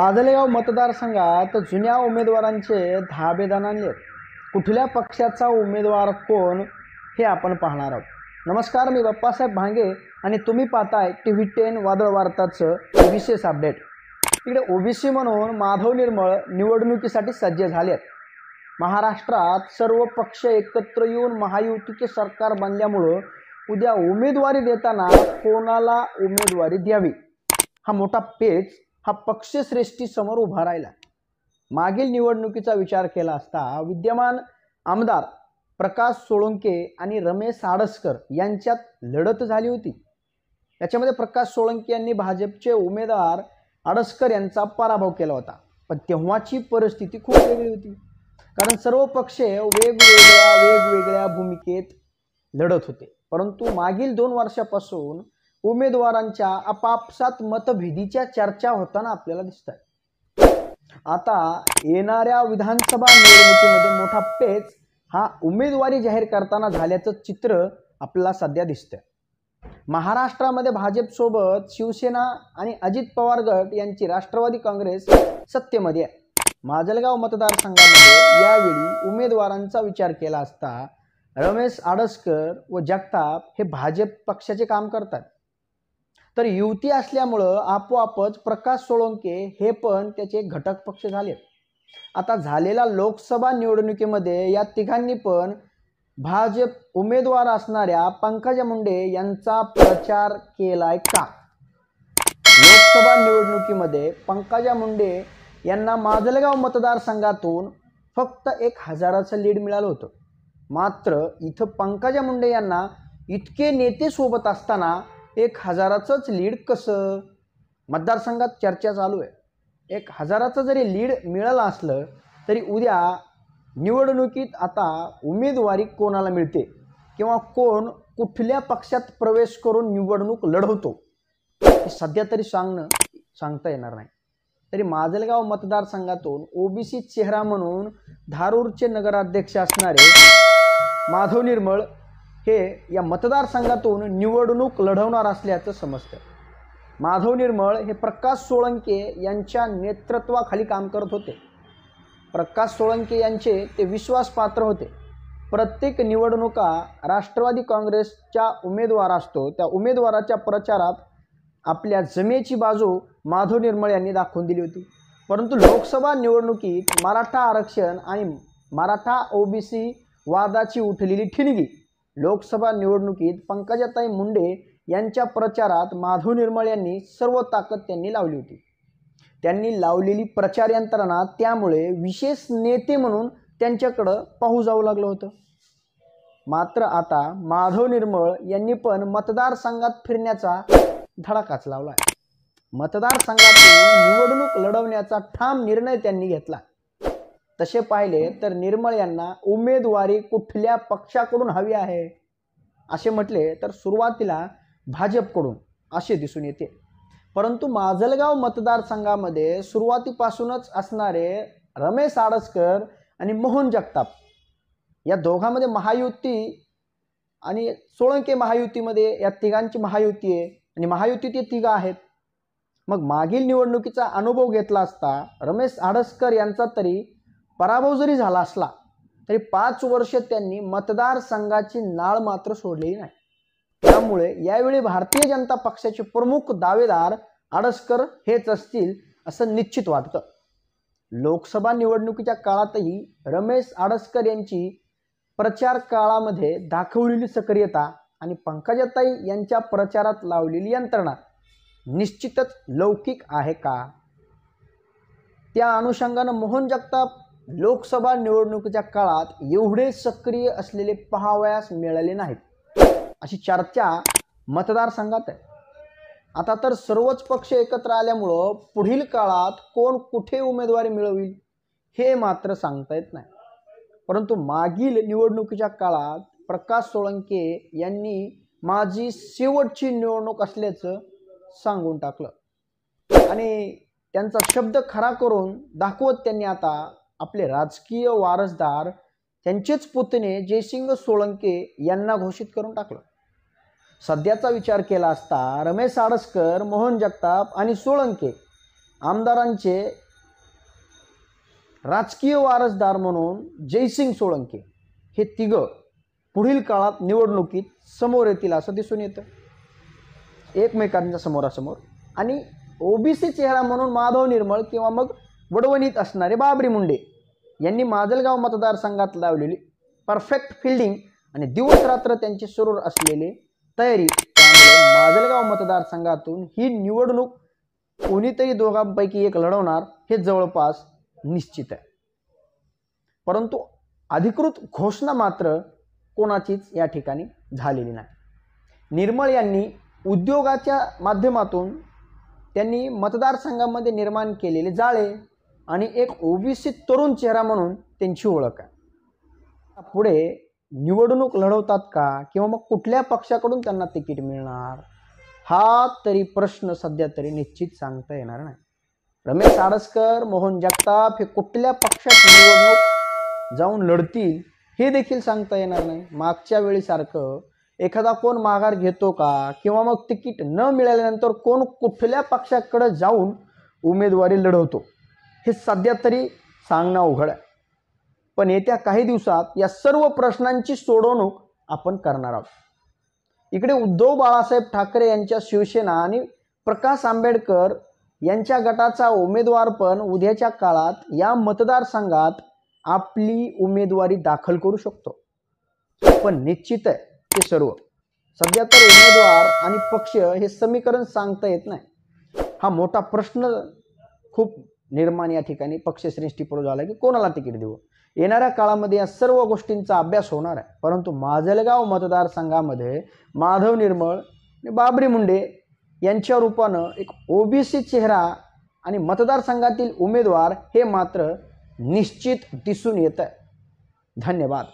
माजलगाव मतदारसंघात जुन्या उमेदवारांचे धाबे दणाणले. कुठल्या पक्षाचा उमेदवार कोण हे आपण पाहणार आहोत. नमस्कार, मी बाप्पासाहेब भांगे आणि तुम्ही पाहताय TV 10 वादळ वार्ताचं विशेष अपडेट. इकडे ओबीसी म्हणून माधव निर्मळ निवडणुकीसाठी सज्ज झालेत. महाराष्ट्रात सर्व पक्ष एकत्र येऊन महायुतीचे सरकार बनल्यामुळं उद्या उमेदवारी देताना कोणाला उमेदवारी द्यावी हा मोठा पेच हा पक्षश्रेष्ठी समोर उभा राहिला. मागील निवडणुकीचा विचार केला असता विद्यमान आमदार प्रकाश सोळंके आणि रमेश आडसकर यांच्यात लढत झाली होती. याच्यामध्ये प्रकाश सोळंके यांनी भाजपचे उमेदवार आडसकर यांचा पराभव केला होता. पण तेव्हाची परिस्थिती खूप वेगळी होती, कारण सर्व पक्ष वेगवेगळ्या भूमिकेत लढत होते. परंतु मागील 2 वर्षापासून उमेदवारांच्या आपापसात मतभेदीच्या चर्चा होताना आपल्याला दिसत आहे. आता येणाऱ्या विधानसभा निवडणुकीमध्ये मोठा पेच हा उमेदवारी जाहीर करताना झाल्याचं चित्र आपल्याला सध्या दिसतंय. महाराष्ट्रामध्ये भाजपसोबत शिवसेना आणि अजित पवार गट यांची राष्ट्रवादी काँग्रेस सत्तेमध्ये आहे. माजलगाव मतदारसंघामध्ये यावेळी उमेदवारांचा विचार केला असता रमेश आडसकर व जगताप हे भाजप पक्षाचे काम करतात. तर युती असल्यामुळं आपोआपच प्रकाश सोळंके हे पण त्याचे घटक पक्ष झाले. आता झालेल्या लोकसभा निवडणुकीमध्ये या तिघांनी पण भाजप उमेदवार असणाऱ्या पंकजा मुंडे यांचा प्रचार केलाय का? लोकसभा निवडणुकीमध्ये पंकजा मुंडे यांना माजलगाव मतदारसंघातून फक्त 1000चं लीड मिळालं होतं. मात्र इथं पंकजा मुंडे यांना इतके नेते सोबत असताना 1000चंच लीड कसं? मतदारसंघात चर्चा चालू आहे. 1000चं जरी लीड मिळालं असलं तरी उद्या निवडणुकीत आता उमेदवारी कोणाला मिळते किंवा कोण कुठल्या पक्षात प्रवेश करून निवडणूक लढवतो हे सध्या तरी सांगता येणार नाही. तरी माजलगाव मतदारसंघातून ओबीसी चेहरा म्हणून धारूरचे नगराध्यक्ष असणारे माधव निर्मळ हे या मतदारसंघातून निवडणूक लढवणार असल्याचं समजतं. माधव निर्मळ हे प्रकाश सोळंके यांच्या नेतृत्वाखाली काम करत होते. प्रकाश सोळंके यांचे ते विश्वासपात्र होते. प्रत्येक निवडणुका राष्ट्रवादी काँग्रेसच्या उमेदवार असतो त्या उमेदवाराच्या प्रचारात आपल्या जमेची बाजू माधव निर्मळ यांनी दाखवून दिली होती. परंतु लोकसभा निवडणुकीत मराठा आरक्षण आणि मराठा ओबीसी वादाची उठलेली ठिणगी लोकसभा निवडणुकीत पंकजाताई मुंडे यांच्या प्रचारात माधव निर्मळ यांनी सर्व ताकद त्यांनी लावली होती. त्यांनी लावलेली प्रचार यंत्रणा त्यामुळे विशेष नेते म्हणून त्यांच्याकडं पाहू जाऊ लागलं होतं. मात्र आता माधव निर्मळ यांनी पण मतदारसंघात फिरण्याचा धडाकाच लावला. मतदारसंघातून निवडणूक लढवण्याचा ठाम निर्णय त्यांनी घेतला. तसे पाहिले तर निर्मळ यांना उमेदवारी कुठल्या पक्षाकडून हवी आहे असे म्हटले तर सुरुवातीला भाजपकडून असे दिसून येते. परंतु माजलगाव मतदारसंघामध्ये सुरुवातीपासूनच असणारे रमेश आडसकर आणि मोहन जगताप या दोघांमध्ये महायुती आणि सोळंके महायुतीमध्ये या तिघांची महायुती आहे आणि महायुतीत ते तिघ आहेत. मग मागील निवडणुकीचा अनुभव घेतला असता रमेश आडसकर यांचा तरी पराभव जरी झाला असला तरी 5 वर्ष त्यांनी मतदारसंघाची नाळ मात्र सोडलेली नाही. त्यामुळे यावेळी भारतीय जनता पक्षाचे प्रमुख दावेदार आडसकर हेच असतील असं निश्चित वाटतं. लोकसभा निवडणुकीच्या काळातही रमेश आडसकर यांची प्रचार काळामध्ये दाखवलेली सक्रियता आणि पंकजाताई यांच्या प्रचारात लावलेली यंत्रणा निश्चितच लौकिक आहे का? त्या अनुषंगानं मोहन जगताप लोकसभा निवडणुकीच्या काळात एवढे सक्रिय असलेले पाहावयास मिळाले नाहीत अशी चर्चा मतदारसंघात आहे. आता तर सर्वच पक्ष एकत्र आल्यामुळं पुढील काळात कोण कुठे उमेदवारी मिळवेल हे मात्र सांगता येत नाही. परंतु मागील निवडणुकीच्या काळात प्रकाश सोळंके यांनी माझी शेवटची निवडणूक असल्याचं सांगून टाकलं आणि त्यांचा शब्द खरा करून दाखवत त्यांनी आता आपले राजकीय वारसदार त्यांचेच पुतणे जयसिंग सोळंके यांना घोषित करून टाकलं. सध्याचा विचार केला असता रमेश आडसकर, मोहन जगताप आणि सोळंके आमदारांचे राजकीय वारसदार म्हणून जयसिंग सोळंके हे तिघं पुढील काळात निवडणुकीत समोर येतील असं दिसून येतं एकमेकांच्या समोरासमोर। आणि ओबीसी चेहरा म्हणून माधव निर्मळ किंवा मग वडवणीत असणारे बाबरी मुंडे यांनी माजलगाव मतदारसंघात लावलेली परफेक्ट फिल्डिंग आणि दिवस रात्र त्यांची सुरू असलेली तयारी, त्यामुळे माजलगाव मतदारसंघातून ही निवडणूक कोणीतरी दोघांपैकी एक लढवणार हे जवळपास निश्चित आहे। परंतु अधिकृत घोषणा मात्र कोणाचीच या ठिकाणी झालेली नाही। निर्मळ यांनी उद्योगाच्या माध्यमातून त्यांनी मतदारसंघामध्ये निर्माण केलेले जाळे आणि एक ओबीसी तरुण चेहरा म्हणून त्यांची ओळख आहे। पुढे निवडणूक लढवतात का किंवा मग कुठल्या पक्षाकडून त्यांना तिकीट मिळणार हा तरी प्रश्न सध्या तरी निश्चित सांगता येणार नाही। रमेश आडसकर, मोहन जगताप हे कुठल्या पक्षात निवडणूक जाऊन लढतील हे देखील सांगता येणार नाही। मागच्या वेळीसारखं एखादा कोण माघार घेतो का किंवा मग तिकीट न मिळाल्यानंतर कोण कुठल्या पक्षाकडे जाऊन उमेदवारी लढवतो हे सध्या तरी सांगणं अवघड आहे। पण येत्या काही दिवसात या सर्व प्रश्नांची सोडवणूक आपण करणार आहोत। इकडे उद्धव बाळासाहेब ठाकरे यांच्या शिवसेना आणि प्रकाश आंबेडकर यांच्या गटाचा उमेदवार पण उद्याच्या काळात या मतदारसंघात आपली उमेदवारी दाखल करू शकतो। पण निश्चित आहे ते सर्व सध्या तर उमेदवार आणि पक्ष हे समीकरण सांगता येत नाही। हा मोठा प्रश्न खूप निर्माण या ठिकाणी पक्षश्रेष्ठीपुढे झाला की कोणाला तिकीट देऊ। येणाऱ्या काळामध्ये या सर्व गोष्टींचा अभ्यास होणार आहे। परंतु माजलगाव मतदारसंघामध्ये माधव निर्मळ आणि बाबरी मुंडे यांच्या रूपानं एक ओबीसी चेहरा आणि मतदारसंघातील उमेदवार हे मात्र निश्चित दिसून येत आहे। धन्यवाद।